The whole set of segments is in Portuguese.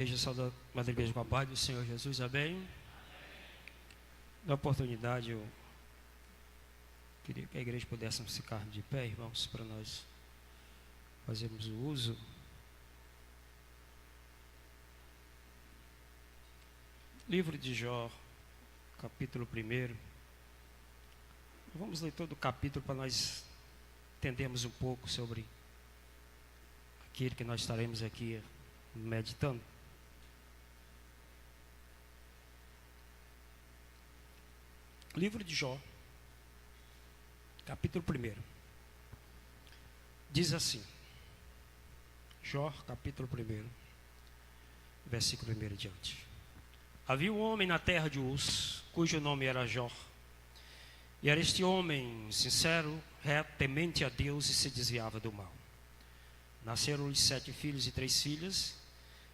Igreja Saudade, Madre Igreja com a paz do Senhor Jesus, amém? Na oportunidade, eu queria que a igreja pudesse ficar de pé, irmãos, para nós fazermos o uso. Livro de Jó, capítulo 1. Vamos ler todo o capítulo para nós entendermos um pouco sobre aquilo que nós estaremos aqui meditando. Livro de Jó, capítulo 1. Diz assim, Jó, capítulo 1, versículo 1 diante. Havia um homem na terra de Uz, cujo nome era Jó. E era este homem sincero, reto, temente a Deus e se desviava do mal. Nasceram-lhe 7 filhos e 3 filhas,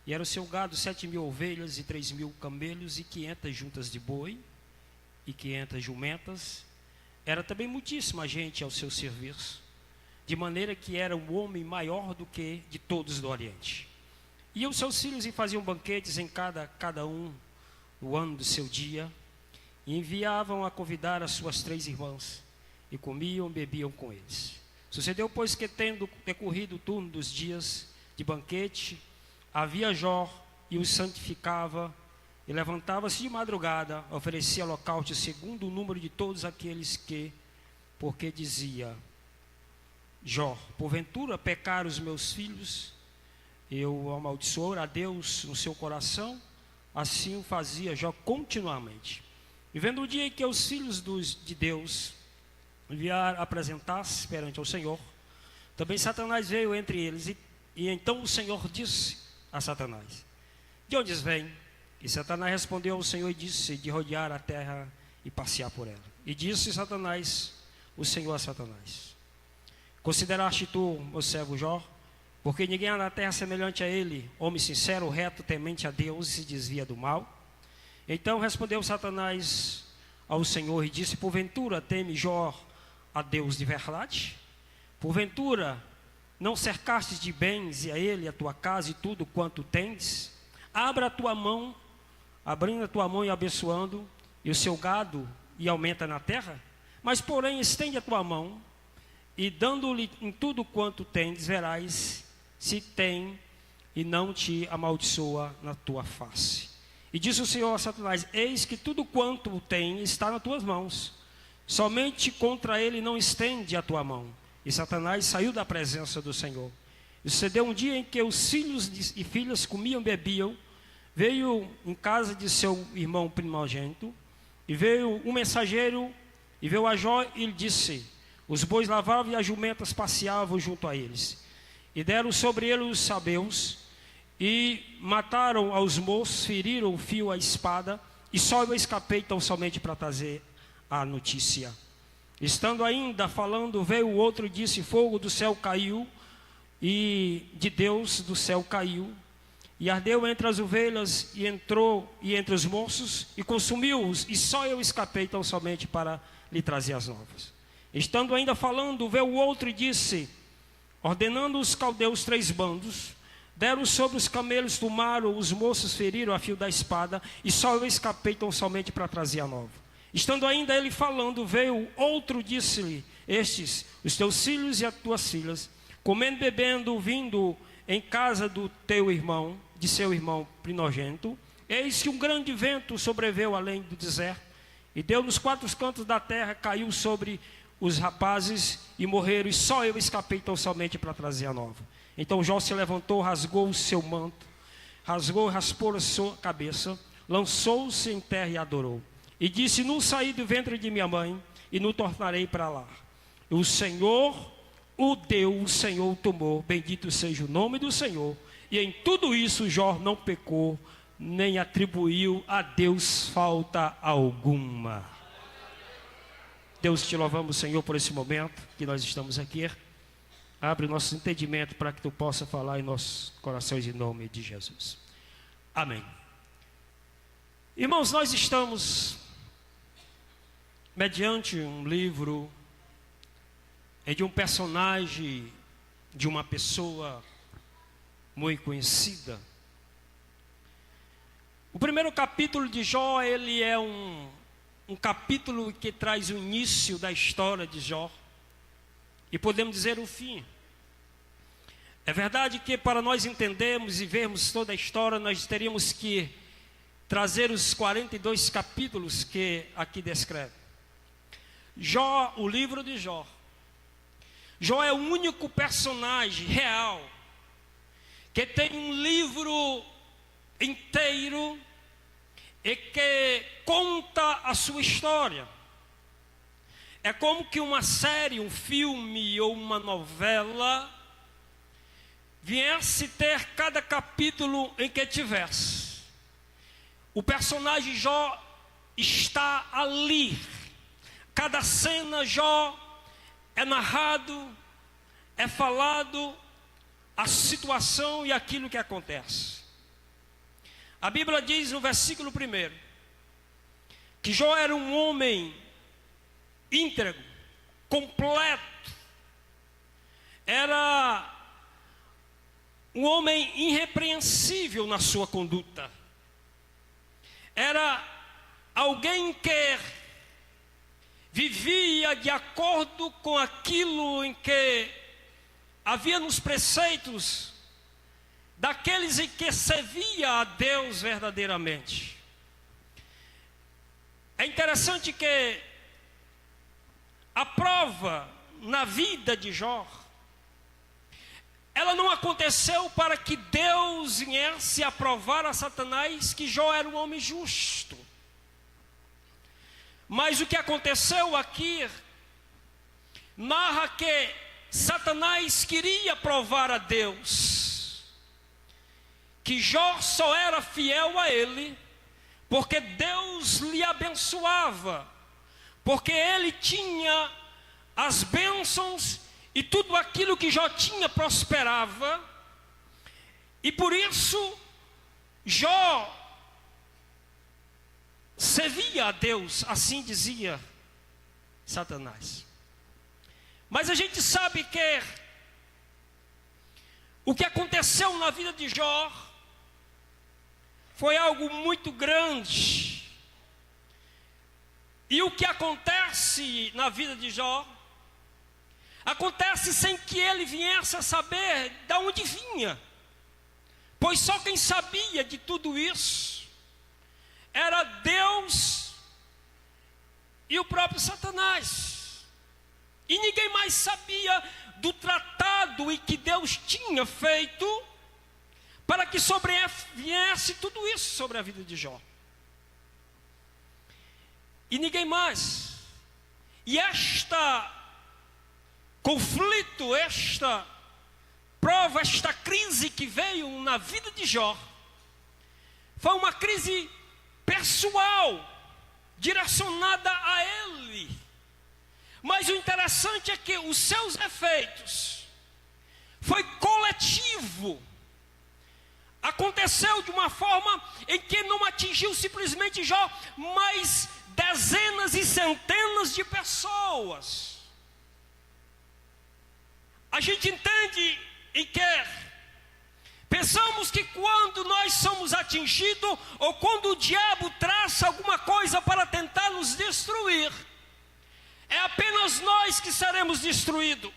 e era o seu gado 7.000 ovelhas e 3.000 camelos e 500 juntas de boi, e 500 jumentas. Era também muitíssima gente ao seu serviço, de maneira que era um homem maior do que de todos do Oriente. E os seus filhos e faziam banquetes em cada um no ano do seu dia, e enviavam a convidar as suas 3 irmãs, e comiam e bebiam com eles. Sucedeu, pois, que tendo decorrido o turno dos dias de banquete, havia Jó e os santificava, e levantava-se de madrugada, oferecia holocausto segundo o número de todos aqueles que, porque dizia Jó, porventura pecaram os meus filhos, eu amaldiçoou a Deus no seu coração. Assim o fazia Jó continuamente. E vendo o dia em que os filhos de Deus enviaram apresentar-se perante ao Senhor, também Satanás veio entre eles, e então o Senhor disse a Satanás, de onde vem? E Satanás respondeu ao Senhor e disse, de rodear a terra e passear por ela. E disse Satanás, o Senhor a Satanás, consideraste tu, meu servo Jó, porque ninguém há na terra semelhante a ele, homem sincero, reto, temente a Deus e se desvia do mal? Então respondeu Satanás ao Senhor e disse, porventura teme Jó a Deus de verdade? Porventura não cercastes de bens e a ele, a tua casa e tudo quanto tens? Abra a tua mão, abrindo a tua mão e abençoando, e o seu gado, e aumenta na terra? Mas porém estende a tua mão, e dando-lhe em tudo quanto tens, verás se tem, e não te amaldiçoa na tua face. E disse o Senhor a Satanás, eis que tudo quanto tem está nas tuas mãos, somente contra ele não estende a tua mão. E Satanás saiu da presença do Senhor. E sucedeu um dia em que os filhos e filhas comiam e bebiam, veio em casa de seu irmão primogênito, e veio um mensageiro, e veio a Jó e lhe disse, os bois lavavam e as jumentas passeavam junto a eles. E deram sobre ele os sabeus, e mataram aos moços, feriram o fio à espada, e só eu escapei tão somente para trazer a notícia. Estando ainda falando, veio o outro e disse, fogo do céu caiu, e de Deus do céu caiu, e ardeu entre as ovelhas, e entrou e entre os moços, e consumiu-os, e só eu escapei tão somente para lhe trazer as novas. Estando ainda falando, veio o outro e disse, ordenando os caldeus 3 bandos, deram sobre os camelos, tomaram os moços, feriram a fio da espada, e só eu escapei tão somente para trazer a nova. Estando ainda ele falando, veio outro, disse-lhe, estes, os teus filhos e as tuas filhas, comendo e bebendo, vindo em casa do teu irmão, de seu irmão primogênito, eis que um grande vento sobreveio além do deserto, e deu nos 4 cantos da terra, caiu sobre os rapazes, e morreram, e só eu escapei tão somente para trazer a nova. Então Jó se levantou, rasgou o seu manto, raspou a sua cabeça, lançou-se em terra e adorou. E disse, não saí do ventre de minha mãe, e não tornarei para lá. O Senhor o deu, o Senhor o tomou, bendito seja o nome do Senhor. E em tudo isso Jó não pecou, nem atribuiu a Deus falta alguma. Deus, te louvamos, Senhor, por esse momento que nós estamos aqui. Abre o nosso entendimento para que tu possa falar em nossos corações em nome de Jesus. Amém. Irmãos, nós estamos mediante um livro de um personagem, de uma pessoa muito conhecida, O primeiro capítulo de Jó, ele é um capítulo que traz o início da história de Jó. E podemos dizer o fim. É verdade que para nós entendermos e vermos toda a história, nós teríamos que trazer os 42 capítulos que aqui descreve. Jó, o livro de Jó. Jó é o único personagem real que tem um livro inteiro e que conta a sua história. É como que uma série, um filme ou uma novela viesse ter cada capítulo em que tivesse. O personagem Jó está ali. Cada cena Jó é narrado, é falado a situação e aquilo que acontece. A Bíblia diz no versículo 1 que Jó era um homem íntegro, completo. Era um homem irrepreensível na sua conduta. Era alguém que vivia de acordo com aquilo em que havia nos preceitos daqueles em que servia a Deus verdadeiramente. É interessante que a prova na vida de Jó, ela não aconteceu para que Deus viesse a provar a Satanás que Jó era um homem justo. Mas o que aconteceu aqui narra que Satanás queria provar a Deus que Jó só era fiel a ele porque Deus lhe abençoava, porque ele tinha as bênçãos e tudo aquilo que Jó tinha prosperava. E por isso Jó servia a Deus, assim dizia Satanás. Mas a gente sabe que o que aconteceu na vida de Jó foi algo muito grande. E o que acontece na vida de Jó acontece sem que ele viesse a saber de onde vinha, pois só quem sabia de tudo isso era Deus e o próprio Satanás. E ninguém mais sabia do tratado em que Deus tinha feito para que sobreviesse tudo isso sobre a vida de Jó. E ninguém mais. E esta conflito, esta prova, esta crise que veio na vida de Jó, foi uma crise pessoal, direcionada a ele. Mas o interessante é que os seus efeitos foi coletivo. Aconteceu de uma forma em que não atingiu simplesmente Jó, mas dezenas e centenas de pessoas. A gente entende e quer. Pensamos que quando nós somos atingidos, ou quando o diabo traça alguma coisa para tentar nos destruir, é apenas nós que seremos destruídos.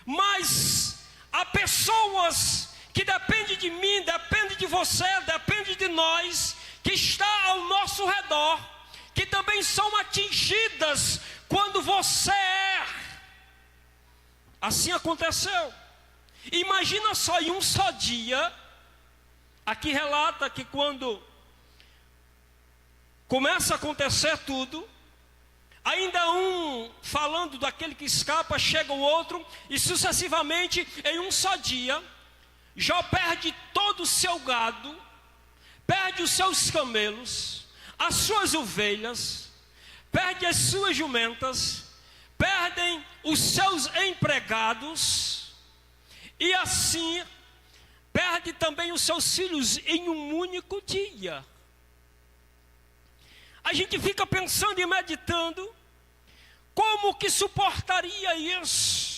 Mas há pessoas que dependem de mim, dependem de você, dependem de nós, que está ao nosso redor, que também são atingidas quando você erra. Assim aconteceu. Imagina só, em um só dia, aqui relata que quando começa a acontecer tudo, ainda um falando daquele que escapa, chega o outro, e sucessivamente, em um só dia, Jó perde todo o seu gado, perde os seus camelos, as suas ovelhas, perde as suas jumentas, perdem os seus empregados, e assim perde também os seus filhos em um único dia. A gente fica pensando e meditando, como que suportaria isso?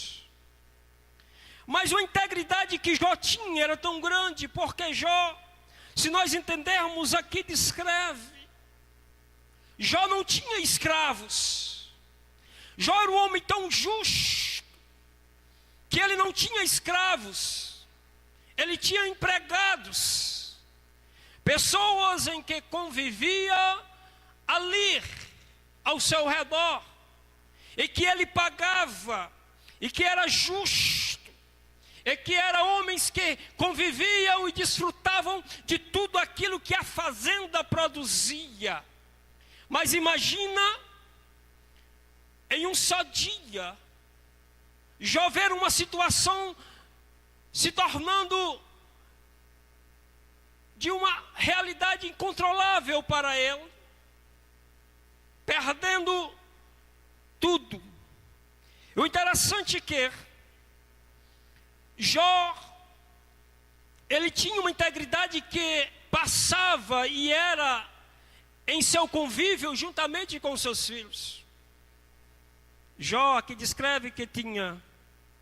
Mas a integridade que Jó tinha era tão grande, porque Jó Se nós entendermos, aqui descreve, Jó não tinha escravos. Jó era um homem tão justo que ele não tinha escravos. Ele tinha empregados, pessoas em que convivia ali ao seu redor, e que ele pagava, e que era justo, e que eram homens que conviviam e desfrutavam de tudo aquilo que a fazenda produzia. Mas imagina, em um só dia, Jó ver uma situação se tornando de uma realidade incontrolável para ele, perdendo tudo. O interessante é que Jó, ele tinha uma integridade que passava e era em seu convívio juntamente com seus filhos. Jó aqui descreve que tinha,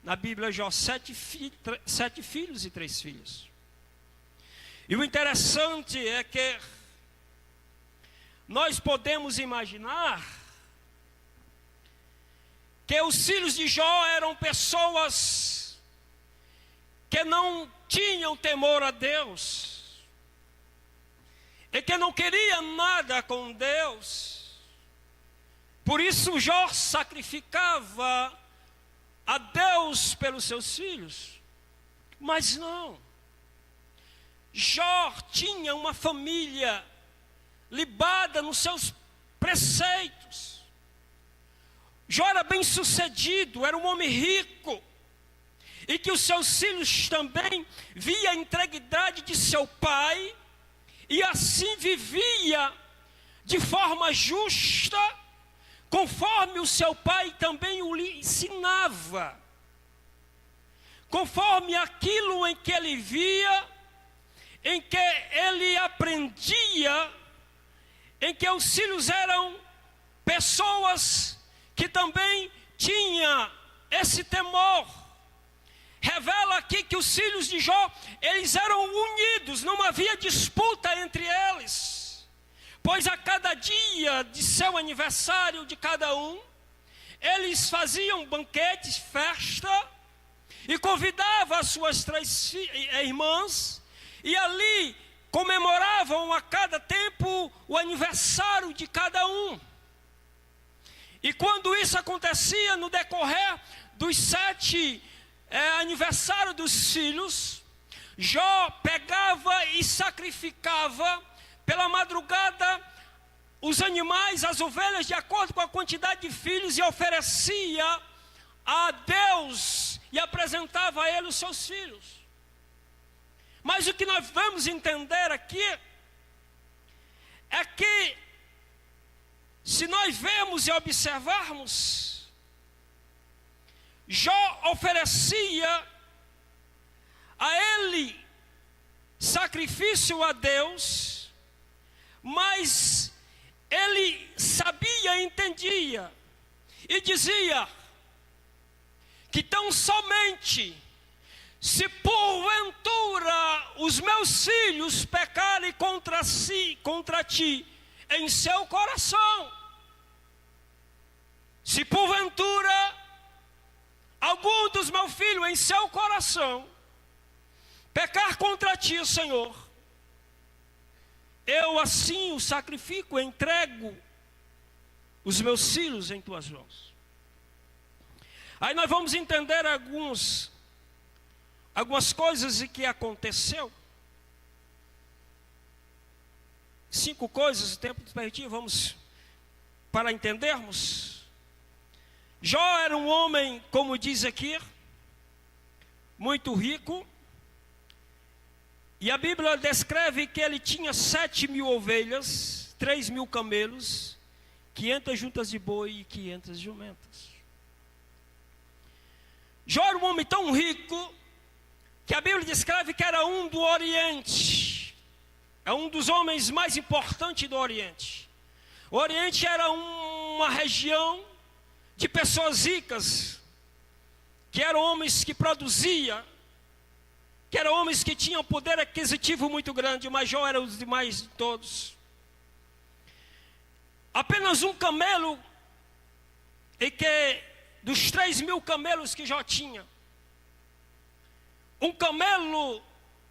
na Bíblia, Jó 7 filhos e 3 filhos. E o interessante é que nós podemos imaginar que os filhos de Jó eram pessoas que não tinham temor a Deus, e que não queriam nada com Deus. Por isso Jó sacrificava a Deus pelos seus filhos. Mas não, Jó tinha uma família libada nos seus preceitos. Jó era bem sucedido, era um homem rico, e que os seus filhos também via a integridade de seu pai, e assim vivia de forma justa, conforme o seu pai também o lhe ensinava, conforme aquilo em que ele via, em que ele aprendia, em que os filhos eram pessoas que também tinham esse temor. Revela aqui que os filhos de Jó, eles eram unidos, não havia disputa entre eles, pois a cada dia de seu aniversário de cada um, eles faziam banquetes, festa, e convidavam as suas 3 irmãs, e ali comemoravam a cada tempo o aniversário de cada um. E quando isso acontecia, no decorrer dos 7 aniversário dos filhos, Jó pegava e sacrificava pela madrugada os animais, as ovelhas, de acordo com a quantidade de filhos, e oferecia a Deus e apresentava a ele os seus filhos. Mas o que nós vamos entender aqui é que, se nós vemos e observarmos, Jó oferecia a ele sacrifício a Deus, mas ele sabia e entendia, e dizia que tão somente se porventura os meus filhos pecarem contra ti em seu coração, se porventura algum dos meus filhos em seu coração pecar contra ti, Senhor, eu assim o sacrifico, entrego os meus filhos em tuas mãos. Aí nós vamos entender algumas coisas que aconteceu. 5 coisas, o tempo permitir, vamos para entendermos. Jó era um homem, como diz aqui, muito rico, e a Bíblia descreve que ele tinha 7.000 ovelhas, 3.000 camelos, 500 juntas de boi e 500 jumentas. Jó era um homem tão rico que a Bíblia descreve que era um do Oriente, é um dos homens mais importantes do Oriente. O Oriente era uma região de pessoas ricas, que eram homens que produziam que eram homens que tinham poder aquisitivo muito grande. O maior era os demais de todos. Apenas um camelo, e que dos 3.000 camelos que Jó tinha, um camelo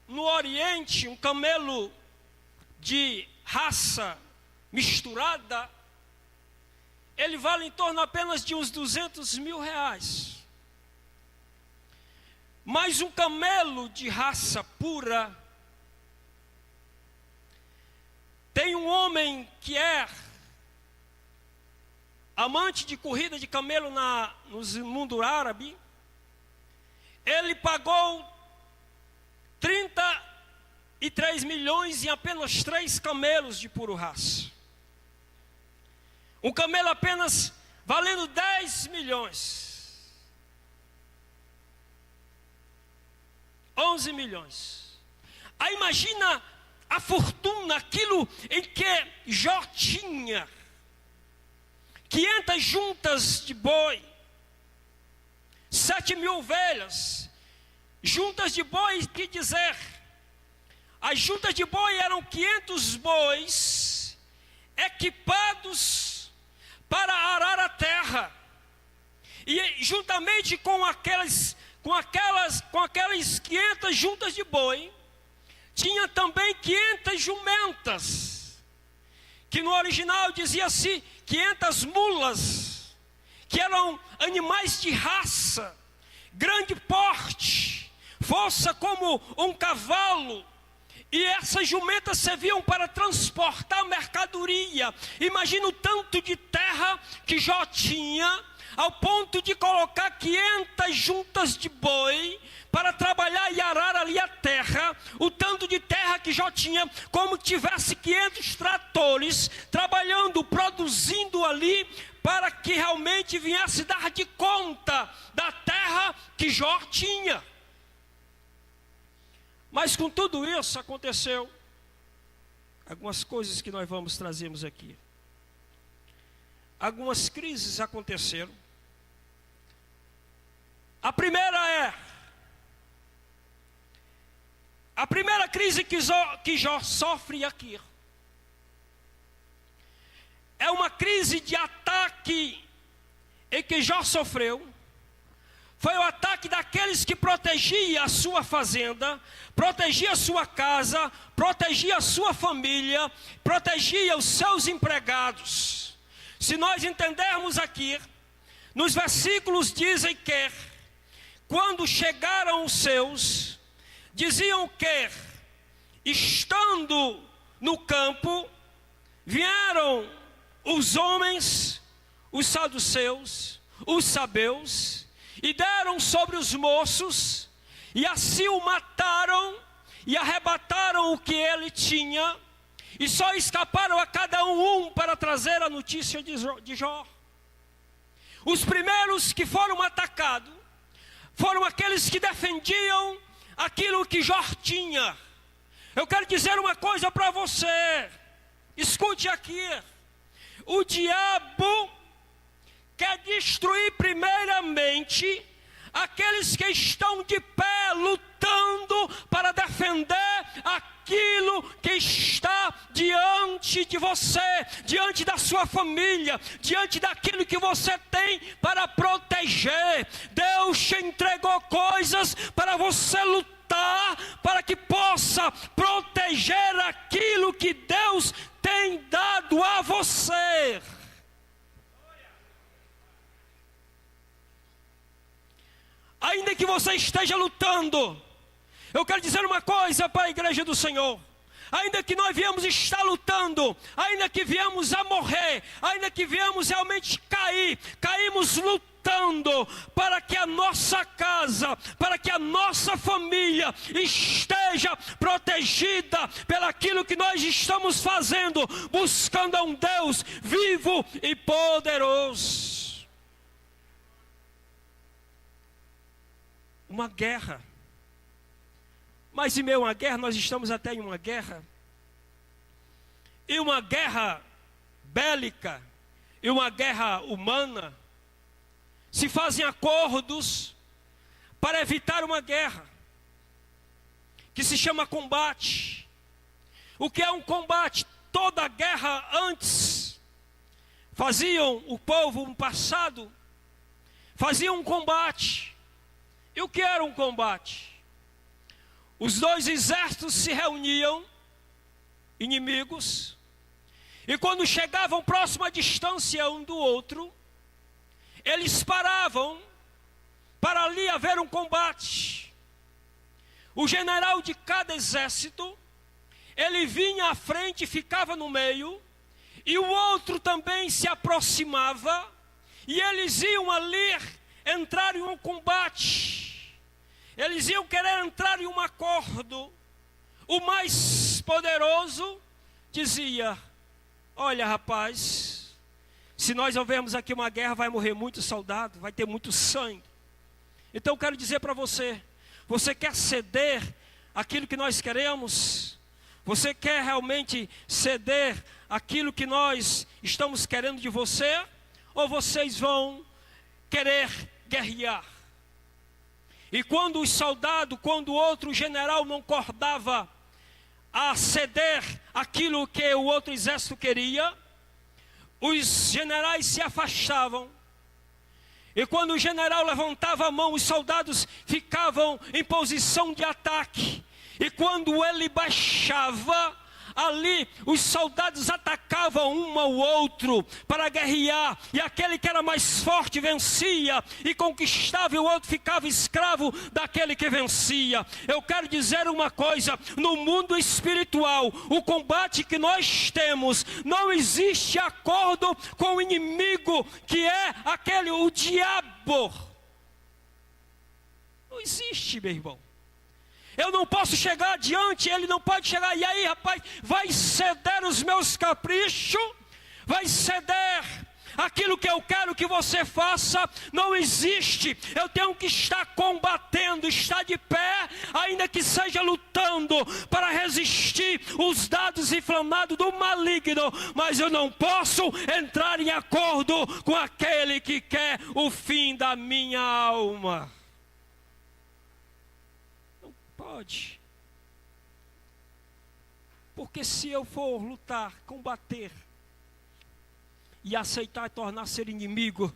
no Oriente, um camelo de raça misturada, ele vale em torno apenas de uns 200 mil reais. Mas um camelo de raça pura, tem um homem que é amante de corrida de camelo no mundo árabe, ele pagou 33 milhões em apenas 3 camelos de puro raça. Um camelo apenas valendo 10 milhões. 11 milhões. Aí imagina a fortuna, aquilo em que Jó tinha. 500 juntas de boi, 7.000 ovelhas, juntas de boi, que dizer, as juntas de boi eram 500 bois, equipados para arar a terra, e juntamente com aquelas 500 juntas de boi, tinha também 500 jumentas, que no original dizia-se 500 mulas, que eram animais de raça, grande porte, força como um cavalo, e essas jumentas serviam para transportar mercadoria. Imagina o tanto de terra que Jó tinha, ao ponto de colocar 500 juntas de boi para trabalhar e arar ali a terra. O tanto de terra que Jó tinha, como tivesse 500 tratores trabalhando, produzindo ali, para que realmente viesse dar de conta da terra que Jó tinha. Mas com tudo isso aconteceu algumas coisas que nós vamos trazermos aqui. Algumas crises aconteceram. A primeira crise que Jó sofre aqui é uma crise de ataque em que Jó sofreu. Foi o ataque daqueles que protegiam a sua fazenda, protegia a sua casa, protegia a sua família, protegia os seus empregados. Se nós entendermos aqui, nos versículos dizem que quando chegaram os seus, diziam que, estando no campo, vieram os homens, os saduceus, os sabeus, e deram sobre os moços, e assim o mataram, e arrebataram o que ele tinha, e só escaparam a cada um para trazer a notícia de Jó. Os primeiros que foram atacados foram aqueles que defendiam aquilo que Jó tinha. Eu quero dizer uma coisa para você, escute aqui: o diabo quer destruir primeiramente aqueles que estão de pé lutando para defender aquilo que está diante de você, diante da sua família, diante daquilo que você tem para proteger. Deus te entregou coisas para você lutar, para que possa proteger aquilo que Deus tem dado a você. Ainda que você esteja lutando, eu quero dizer uma coisa para a igreja do Senhor: ainda que nós viemos estar lutando, ainda que viemos a morrer, ainda que viemos realmente caímos lutando para que a nossa casa, para que a nossa família esteja protegida pelaquilo que nós estamos fazendo, buscando a um Deus vivo e poderoso. Uma guerra. Mas em meio a uma guerra, nós estamos até em uma guerra. E uma guerra bélica, e uma guerra humana, se fazem acordos para evitar uma guerra. que se chama combate. O que é um combate? Toda guerra antes faziam o povo no passado, faziam um combate. E o que era um combate? Os dois exércitos se reuniam, inimigos, e quando chegavam próximo à distância um do outro, eles paravam para ali haver um combate. O general de cada exército, ele vinha à frente e ficava no meio, e o outro também se aproximava, e eles iam ali entrar em um combate. Eles iam querer entrar em um acordo. O mais poderoso dizia: olha, rapaz, se nós houvermos aqui uma guerra, vai morrer muito soldado, vai ter muito sangue. Então eu quero dizer para você, você quer ceder aquilo que nós queremos? Você quer realmente ceder aquilo que nós estamos querendo de você? Ou vocês vão querer guerrear? E quando os soldados, quando o outro general não concordava a ceder aquilo que o outro exército queria, os generais se afastavam. E quando o general levantava a mão, os soldados ficavam em posição de ataque. E quando ele baixava, ali os soldados atacavam um ao outro para guerrear. E aquele que era mais forte vencia e conquistava, e o outro ficava escravo daquele que vencia. Eu quero dizer uma coisa: no mundo espiritual, o combate que nós temos, não existe acordo com o inimigo, que é aquele, o diabo. Não existe, meu irmão. Eu não posso chegar adiante, ele não pode chegar. E aí, rapaz, vai ceder os meus caprichos? Vai ceder aquilo que eu quero que você faça? Não existe. Eu tenho que estar combatendo, estar de pé, ainda que seja lutando, para resistir os dados inflamados do maligno. Mas eu não posso entrar em acordo com aquele que quer o fim da minha alma. Pode. Porque se eu for lutar, combater e aceitar tornar-se inimigo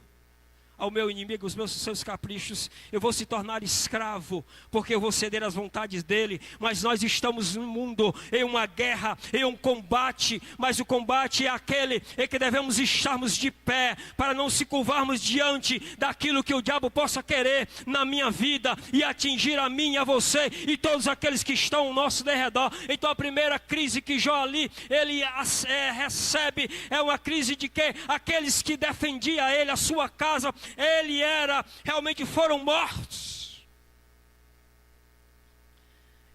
ao meu inimigo, os seus caprichos, eu vou se tornar escravo, porque eu vou ceder às vontades dele. Mas nós estamos no mundo, em uma guerra, em um combate. Mas o combate é aquele em que devemos estarmos de pé, para não se curvarmos diante daquilo que o diabo possa querer na minha vida, e atingir a mim, a você e todos aqueles que estão ao nosso derredor. Então a primeira crise que Jó ali, ele recebe, é uma crise de que aqueles que defendiam ele, a sua casa, ele era, realmente foram mortos.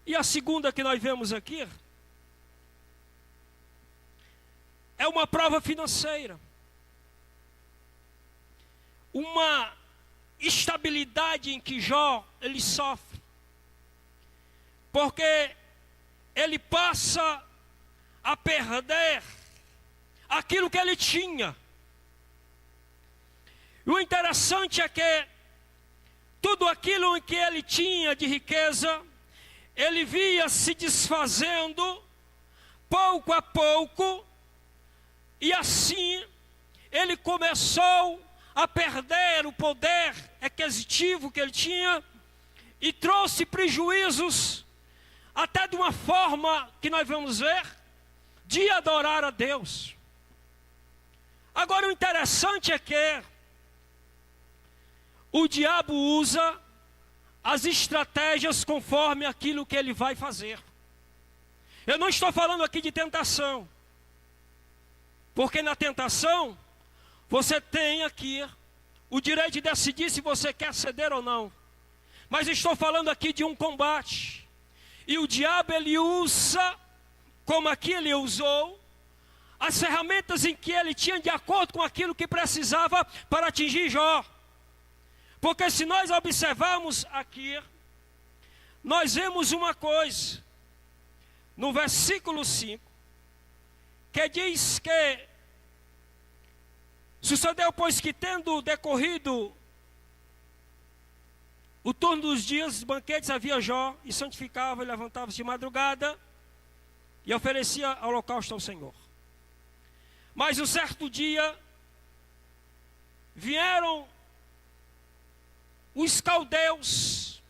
E a segunda que nós vemos aqui é uma prova financeira, uma estabilidade em que Jó ele sofre, porque ele passa a perder aquilo que ele tinha. O interessante é que tudo aquilo em que ele tinha de riqueza, ele via se desfazendo pouco a pouco, e assim ele começou a perder o poder aquisitivo que ele tinha, e trouxe prejuízos, até de uma forma que nós vamos ver, de adorar a Deus. Agora o interessante é que o diabo usa as estratégias conforme aquilo que ele vai fazer. Eu não estou falando aqui de tentação, porque na tentação você tem aqui o direito de decidir se você quer ceder ou não. Mas estou falando aqui de um combate, e o diabo ele usa, como aqui ele usou, as ferramentas em que ele tinha de acordo com aquilo que precisava para atingir Jó. Porque se nós observarmos aqui, nós vemos uma coisa, no versículo 5, que diz que sucedeu, pois, que tendo decorrido o turno dos dias, os banquetes, havia Jó, e santificava, e levantava-se de madrugada, e oferecia holocausto ao Senhor. Mas um certo dia, vieram os caldeus,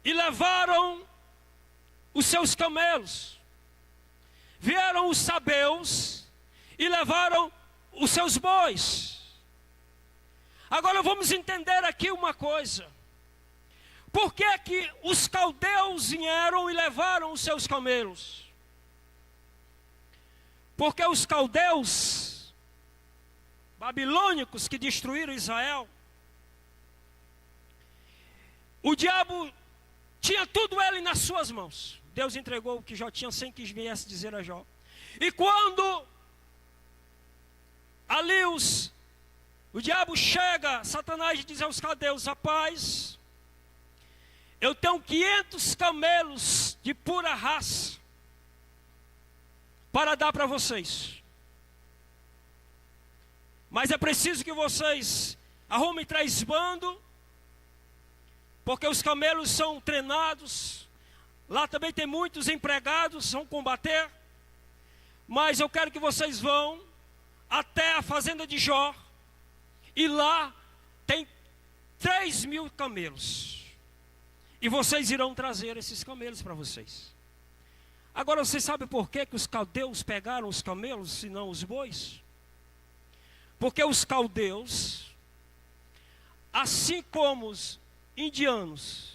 e levaram os seus camelos. Vieram os sabeus, e levaram os seus bois. Agora vamos entender aqui uma coisa. Por que que os caldeus vieram e levaram os seus camelos? Porque os caldeus babilônicos que destruíram Israel, o diabo tinha tudo ele nas suas mãos. Deus entregou o que Jó tinha sem que viesse dizer a Jó. E quando ali o diabo chega, Satanás diz aos caldeus: rapaz, eu tenho 500 camelos de pura raça para dar para vocês. Mas é preciso que vocês arrumem 3 bandos, porque os camelos são treinados. Lá também tem muitos empregados, vão combater. Mas eu quero que vocês vão até a fazenda de Jó. E lá tem 3.000 camelos. E vocês irão trazer esses camelos para vocês. Agora vocês sabem por que os caldeus pegaram os camelos e não os bois? Porque os caldeus, assim como os indianos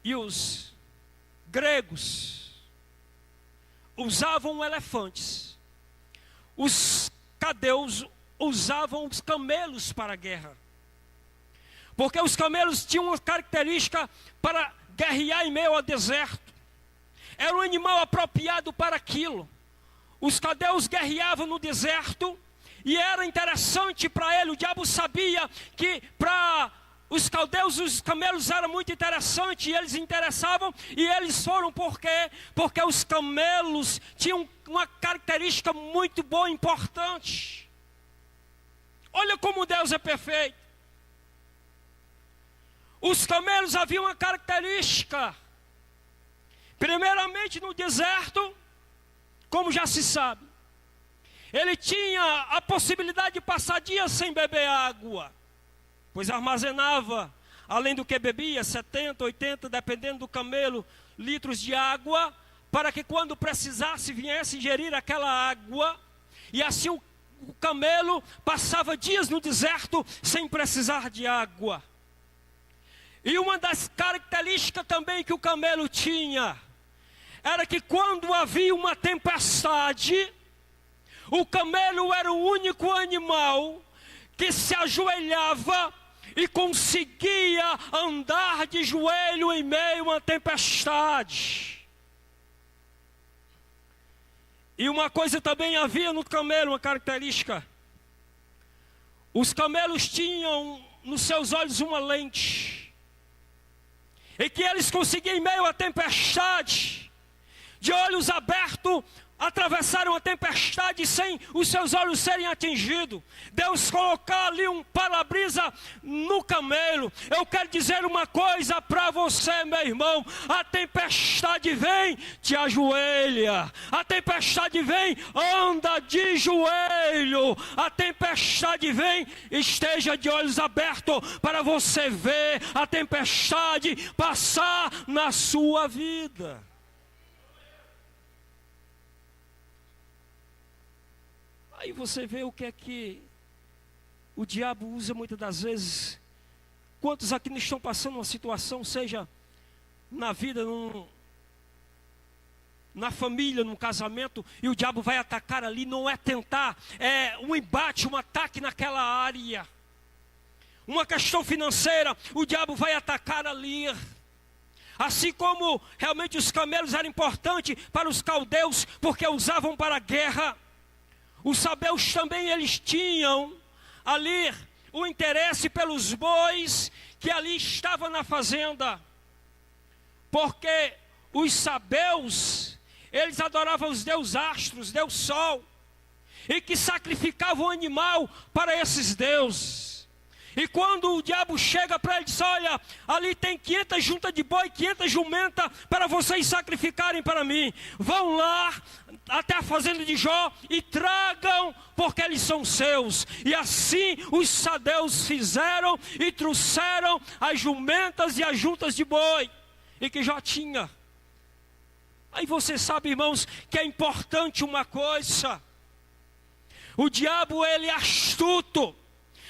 e os gregos, usavam elefantes. Os caldeus usavam os camelos para a guerra. Porque os camelos tinham uma característica para guerrear em meio ao deserto. Era um animal apropriado para aquilo. Os caldeus guerreavam no deserto e era interessante para ele. O diabo sabia que para os caldeus os camelos eram muito interessantes e eles interessavam. E eles foram por quê? Porque os camelos tinham uma característica muito boa, importante. Olha como Deus é perfeito. Os camelos haviam uma característica. Primeiramente no deserto, como já se sabe, ele tinha a possibilidade de passar dias sem beber água, pois armazenava, além do que bebia, 70, 80, dependendo do camelo, litros de água, para que quando precisasse, viesse ingerir aquela água. E assim o camelo passava dias no deserto sem precisar de água. E uma das características também que o camelo tinha, era que quando havia uma tempestade, o camelo era o único animal que se ajoelhava e conseguia andar de joelho em meio a uma tempestade. E uma coisa também havia no camelo, uma característica. Os camelos tinham nos seus olhos uma lente. E que eles conseguiam em meio à tempestade, de olhos abertos, atravessaram a tempestade sem os seus olhos serem atingidos. Deus colocar ali um para-brisa no camelo. Eu quero dizer uma coisa para você, meu irmão: a tempestade vem, te ajoelha. A tempestade vem, anda de joelho. A tempestade vem, esteja de olhos abertos para você ver a tempestade passar na sua vida. Aí você vê o que é que o diabo usa muitas das vezes. Quantos aqui não estão passando uma situação, seja na vida, na família, num casamento, e o diabo vai atacar ali, não é tentar, é um embate, um ataque naquela área. Uma questão financeira, o diabo vai atacar ali. Assim como realmente os camelos eram importantes para os caldeus, porque usavam para a guerra. Os sabeus também eles tinham ali o interesse pelos bois que ali estavam na fazenda. Porque os sabeus, eles adoravam os deus astros, deus sol. e que sacrificavam animal para esses deuses. E quando o diabo chega para ele e diz: olha, ali tem 500 juntas de boi, 500 jumentas para vocês sacrificarem para mim. Vão lá até a fazenda de Jó e tragam, porque eles são seus. E assim os sadeus fizeram e trouxeram as jumentas e as juntas de boi, e que Jó tinha. Aí você sabe, irmãos, que é importante uma coisa: o diabo, ele é astuto.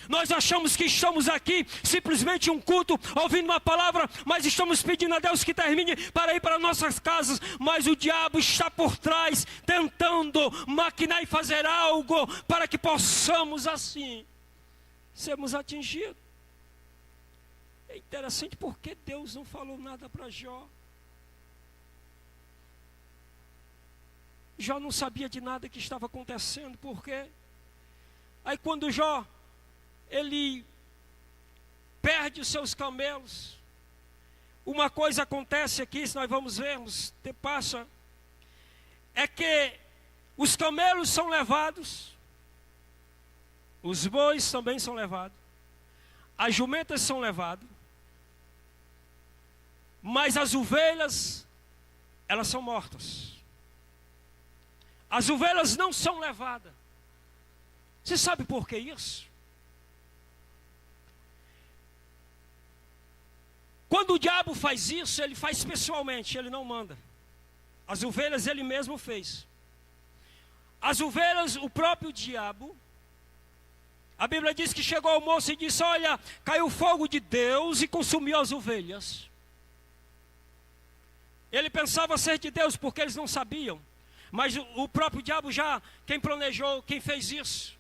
Nós achamos que estamos aqui, simplesmente um culto, ouvindo uma palavra, mas estamos pedindo a Deus que termine para ir para nossas casas. Mas o diabo está por trás, tentando maquinar e fazer algo para que possamos assim sermos atingidos. É interessante porque Deus não falou nada para Jó. Jó não sabia de nada que estava acontecendo, por quê? Aí quando Jó, ele perde os seus camelos, uma coisa acontece aqui, se nós vamos vermos, passa, é que os camelos são levados, os bois também são levados, as jumentas são levadas, mas as ovelhas, elas são mortas. As ovelhas não são levadas. Você sabe por que isso? Quando o diabo faz isso, ele faz pessoalmente, ele não manda. As ovelhas ele mesmo fez. As ovelhas, o próprio diabo, a Bíblia diz que chegou ao moço e disse: olha, caiu fogo de Deus e consumiu as ovelhas. Ele pensava ser de Deus, porque eles não sabiam. Mas o próprio diabo já, quem planejou, quem fez isso.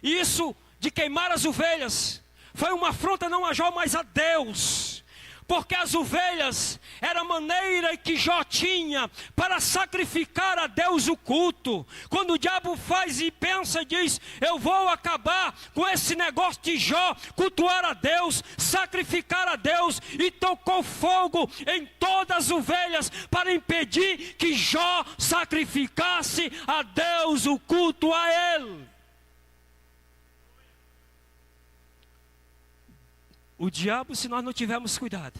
E isso de queimar as ovelhas foi uma afronta não a Jó, mas a Deus. Porque as ovelhas era a maneira que Jó tinha para sacrificar a Deus o culto. Quando o diabo faz e pensa e diz: eu vou acabar com esse negócio de Jó cultuar a Deus, sacrificar a Deus, e tocou fogo em todas as ovelhas para impedir que Jó sacrificasse a Deus o culto a ele. O diabo, se nós não tivermos cuidado,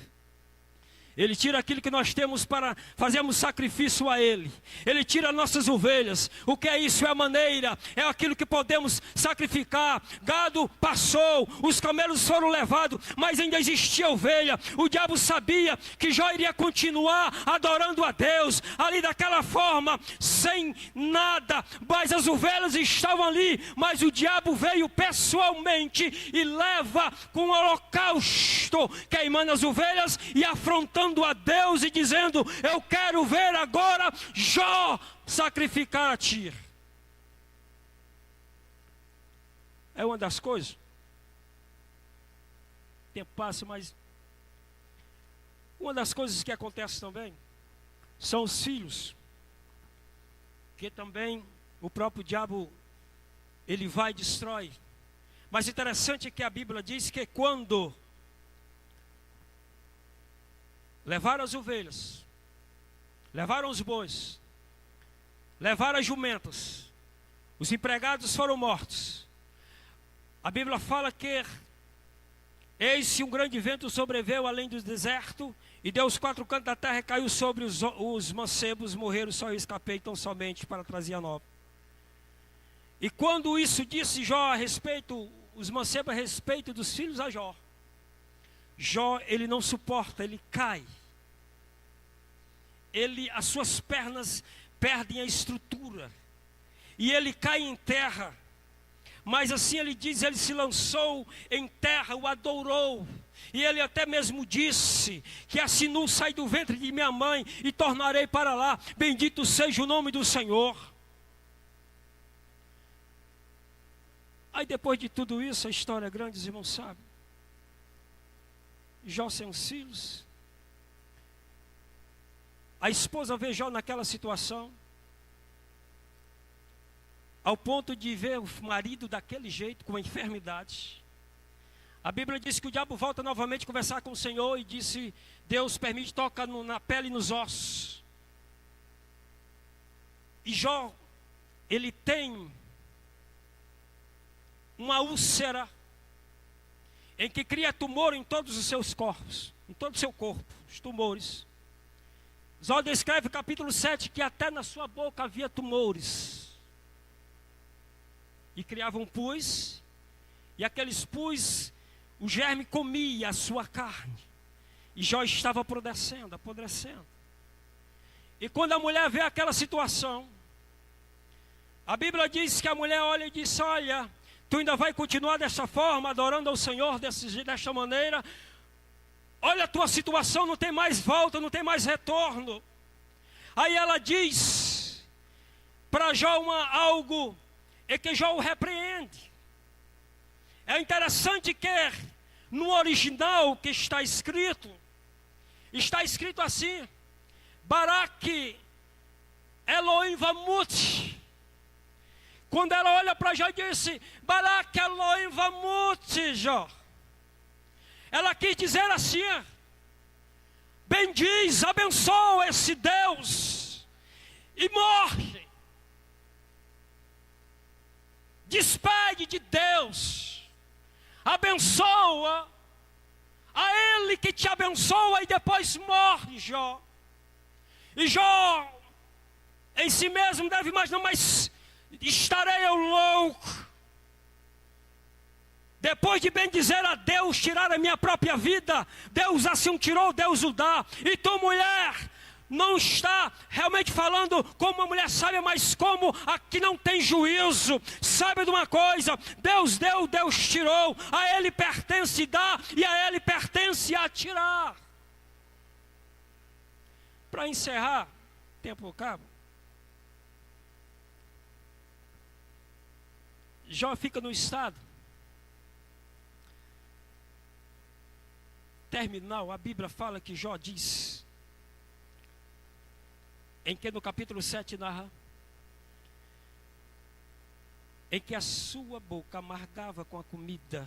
ele tira aquilo que nós temos para fazermos sacrifício a ele. Ele tira nossas ovelhas. O que é isso? É a maneira, é aquilo que podemos sacrificar. Gado passou, os camelos foram levados, mas ainda existia ovelha. O diabo sabia que Jó iria continuar adorando a Deus ali daquela forma, sem nada, mas as ovelhas estavam ali. Mas o diabo veio pessoalmente e leva com um holocausto, queimando as ovelhas e afrontando a Deus e dizendo: eu quero ver agora Jó sacrificar a ti. É uma das coisas. O tempo passa, mas uma das coisas que acontece também são os filhos, que também o próprio diabo ele vai e destrói. Mas interessante é que a Bíblia diz que quando levaram as ovelhas, levaram os bois, levaram as jumentas, os empregados foram mortos. A Bíblia fala que eis que um grande vento sobreveio além do deserto, e deu os 4 cantos da terra e caiu sobre os mancebos, morreram, só eu escapei tão somente para trazer a nova. E quando isso disse Jó a respeito, os mancebos a respeito dos filhos a Jó, Jó, ele não suporta, ele cai. As suas pernas perdem a estrutura. E ele cai em terra. Mas assim ele diz, ele se lançou em terra, o adorou. E ele até mesmo disse que assim nu saí do ventre de minha mãe e tornarei para lá. Bendito seja o nome do Senhor. Aí depois de tudo isso, a história é grande, os irmãos sabem. Jó sem os filhos. A esposa vê Jó naquela situação, ao ponto de ver o marido daquele jeito, com enfermidade. A Bíblia diz que o diabo volta novamente a conversar com o Senhor e disse: Deus permite, toca na pele e nos ossos. E Jó, ele tem uma úlcera, em que cria tumor em todos os seus corpos, em todo o seu corpo, os tumores. Jó descreve no capítulo 7 que até na sua boca havia tumores. E criavam pus, e aqueles pus, o germe comia a sua carne. E Jó estava apodrecendo. E quando a mulher vê aquela situação, a Bíblia diz que a mulher olha e diz: olha, tu ainda vai continuar dessa forma, adorando ao Senhor desta maneira? Olha a tua situação, não tem mais volta, não tem mais retorno. Aí ela diz para Jó algo, e que Jó o repreende. É interessante que no original que está escrito assim: Barak Elohim Vamut. Quando ela olha para Jó e disse: Barak Elohim Vamut, Jó, ela quis dizer assim: bendiz, abençoa esse Deus e morre. Despede de Deus, abençoa a Ele que te abençoa e depois morre, Jó. E Jó em si mesmo deve imaginar: mas estarei eu louco? Depois de bendizer a Deus, tirar a minha própria vida. Deus assim o tirou, Deus o dá. E tu, mulher, não está realmente falando como uma mulher sábia, mas como a que não tem juízo. Sabe de uma coisa: Deus deu, Deus tirou. A Ele pertence dar e a Ele pertence a tirar. Para encerrar, tempo acaba. Jó fica no estado terminal. A Bíblia fala que Jó diz, em que no capítulo 7 narra, em que a sua boca amargava com a comida,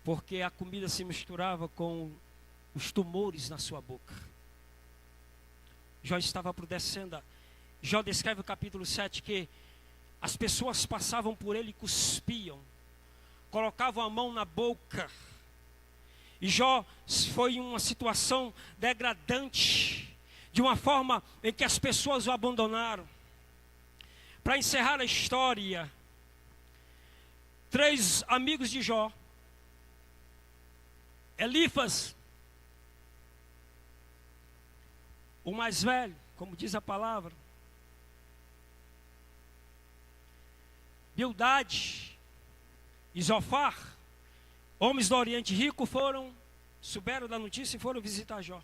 porque a comida se misturava com os tumores na sua boca. Jó estava apodrecendo. Jó descreve no capítulo 7 que as pessoas passavam por ele e cuspiam, colocavam a mão na boca. E Jó foi uma situação degradante, de uma forma em que as pessoas o abandonaram. Para encerrar a história, 3 amigos de Jó, Elifas, o mais velho, como diz a palavra, Bildade e Zofar, homens do Oriente Rico, souberam da notícia e foram visitar Jó.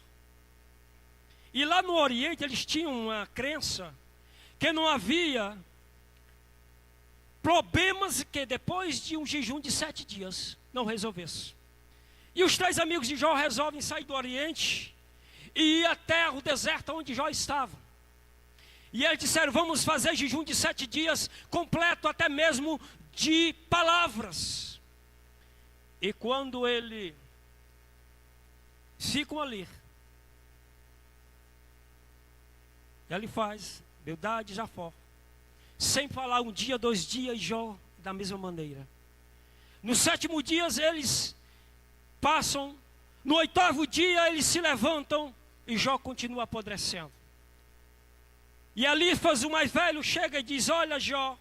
E lá no Oriente eles tinham uma crença que não havia problemas que depois de um jejum de 7 dias não resolvesse. E os 3 amigos de Jó resolvem sair do Oriente e ir até o deserto onde Jó estava. E eles disseram: vamos fazer jejum de 7 dias, completo até mesmo de palavras. E quando eles ficam ali, ele faz Bildade e Zofar, sem falar 1 dia, 2 dias, Jó da mesma maneira. No 7º dia eles passam, no 8º dia eles se levantam e Jó continua apodrecendo. E Elifas, o mais velho, chega e diz: olha, Jó,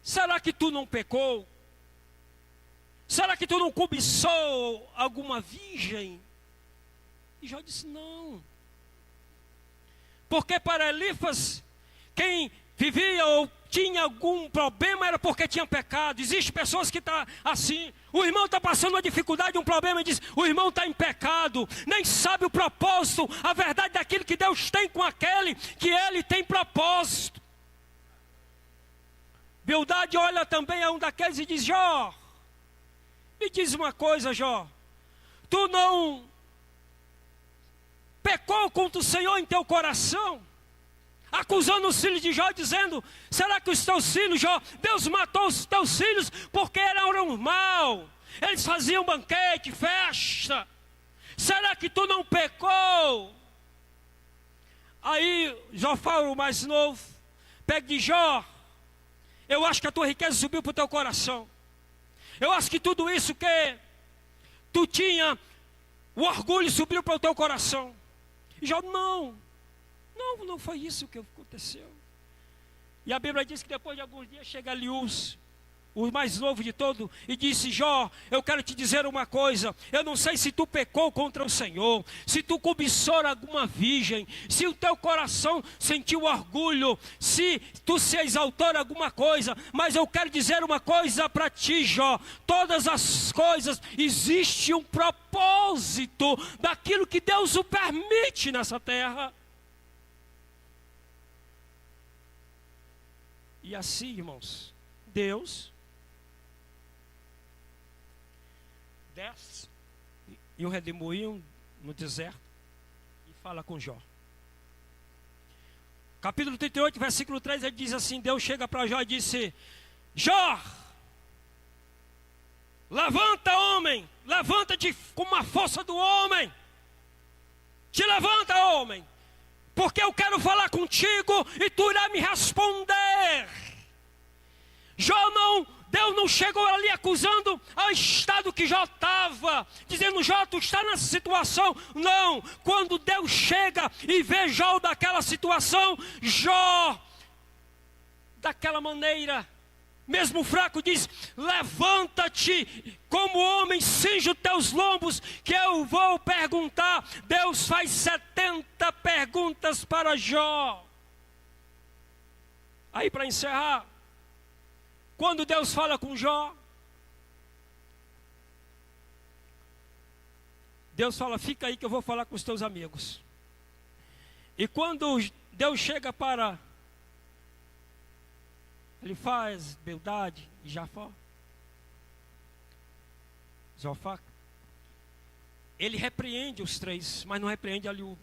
será que tu não pecou? Será que tu não cobiçou alguma virgem? E Jó disse: não. Porque para Elifas, quem vivia ou tinha algum problema era porque tinha pecado. Existem pessoas que estão assim: o irmão está passando uma dificuldade, um problema, e diz: o irmão está em pecado, nem sabe o propósito, a verdade daquilo que Deus tem com aquele que ele tem propósito. Bildade olha também a um daqueles e diz: Jó, me diz uma coisa, Jó, tu não pecou contra o Senhor em teu coração? Acusando os filhos de Jó, dizendo: será que os teus filhos, Jó, Deus matou os teus filhos porque eram mal? Eles faziam banquete, festa. Será que tu não pecou? Aí Zofar, o mais novo, pega de Jó Eu acho que a tua riqueza subiu para o teu coração. Eu acho que tudo isso que tu tinha, o orgulho subiu para o teu coração. E Jó, não foi isso que aconteceu. E a Bíblia diz que depois de alguns dias chega Eliú, o mais novo de todo, e disse: Jó, eu quero te dizer uma coisa. Eu não sei se tu pecou contra o Senhor, se tu cobiçou alguma virgem, se o teu coração sentiu orgulho, se tu se exaltou em alguma coisa, mas eu quero dizer uma coisa para ti, Jó. Todas as coisas, existe um propósito daquilo que Deus o permite nessa terra. E assim, irmãos, Deus desce em um redemoinho no deserto e fala com Jó. Capítulo 38, versículo 3, ele diz assim: Deus chega para Jó e disse: Jó, levanta, homem, levanta-te com a força do homem, te levanta, homem, porque eu quero falar contigo e tu irás me responder. Deus não chegou ali acusando ao estado que Jó estava, dizendo: Jó, tu está nessa situação. Não, quando Deus chega e vê Jó daquela situação, Jó, daquela maneira, mesmo fraco, diz: levanta-te como homem, cinge os teus lombos, que eu vou perguntar. Deus faz 70 perguntas para Jó. Aí, para encerrar, quando Deus fala com Jó, Deus fala: fica aí que eu vou falar com os teus amigos. E quando Deus chega para ele faz Bildade e Zofar, ele repreende os três, mas não repreende Eliú.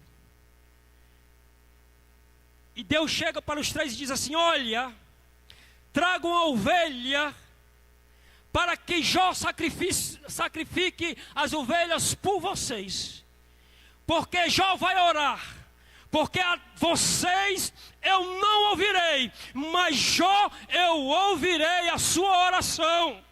E Deus chega para os três e diz assim: olha, tragam a ovelha para que Jó sacrifique as ovelhas por vocês, porque Jó vai orar, porque a vocês eu não ouvirei, mas Jó eu ouvirei a sua oração.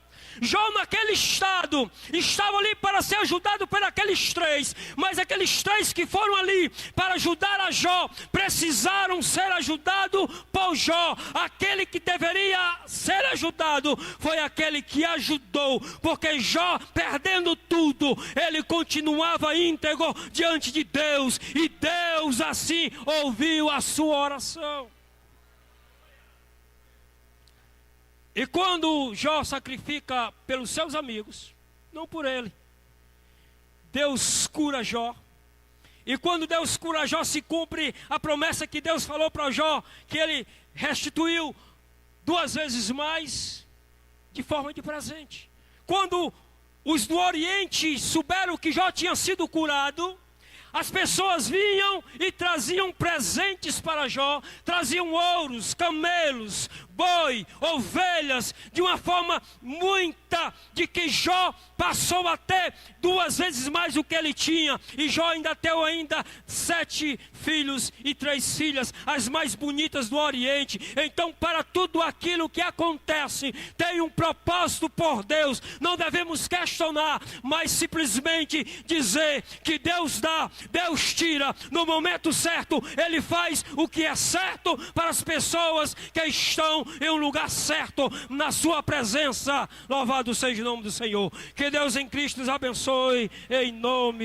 Jó, naquele estado, estava ali para ser ajudado por aqueles três, mas aqueles três que foram ali para ajudar a Jó, precisaram ser ajudados por Jó. Aquele que deveria ser ajudado foi aquele que ajudou, porque Jó, perdendo tudo, ele continuava íntegro diante de Deus, e Deus assim ouviu a sua oração. E quando Jó sacrifica pelos seus amigos, não por ele, Deus cura Jó. E quando Deus cura Jó, se cumpre a promessa que Deus falou para Jó, que ele restituiu 2 vezes mais, de forma de presente. Quando os do Oriente souberam que Jó tinha sido curado, as pessoas vinham e traziam presentes para Jó, traziam ouros, camelos, boi, ovelhas, de uma forma muita, de que Jó passou até 2 vezes mais do que ele tinha, e Jó ainda teve 7 filhos e 3 filhas, as mais bonitas do Oriente. Então, para tudo aquilo que acontece, tem um propósito por Deus. Não devemos questionar, mas simplesmente dizer que Deus dá, Deus tira, no momento certo, Ele faz o que é certo para as pessoas que estão em um lugar certo, na sua presença. Louvado seja o nome do Senhor. Que Deus em Cristo nos abençoe, em nome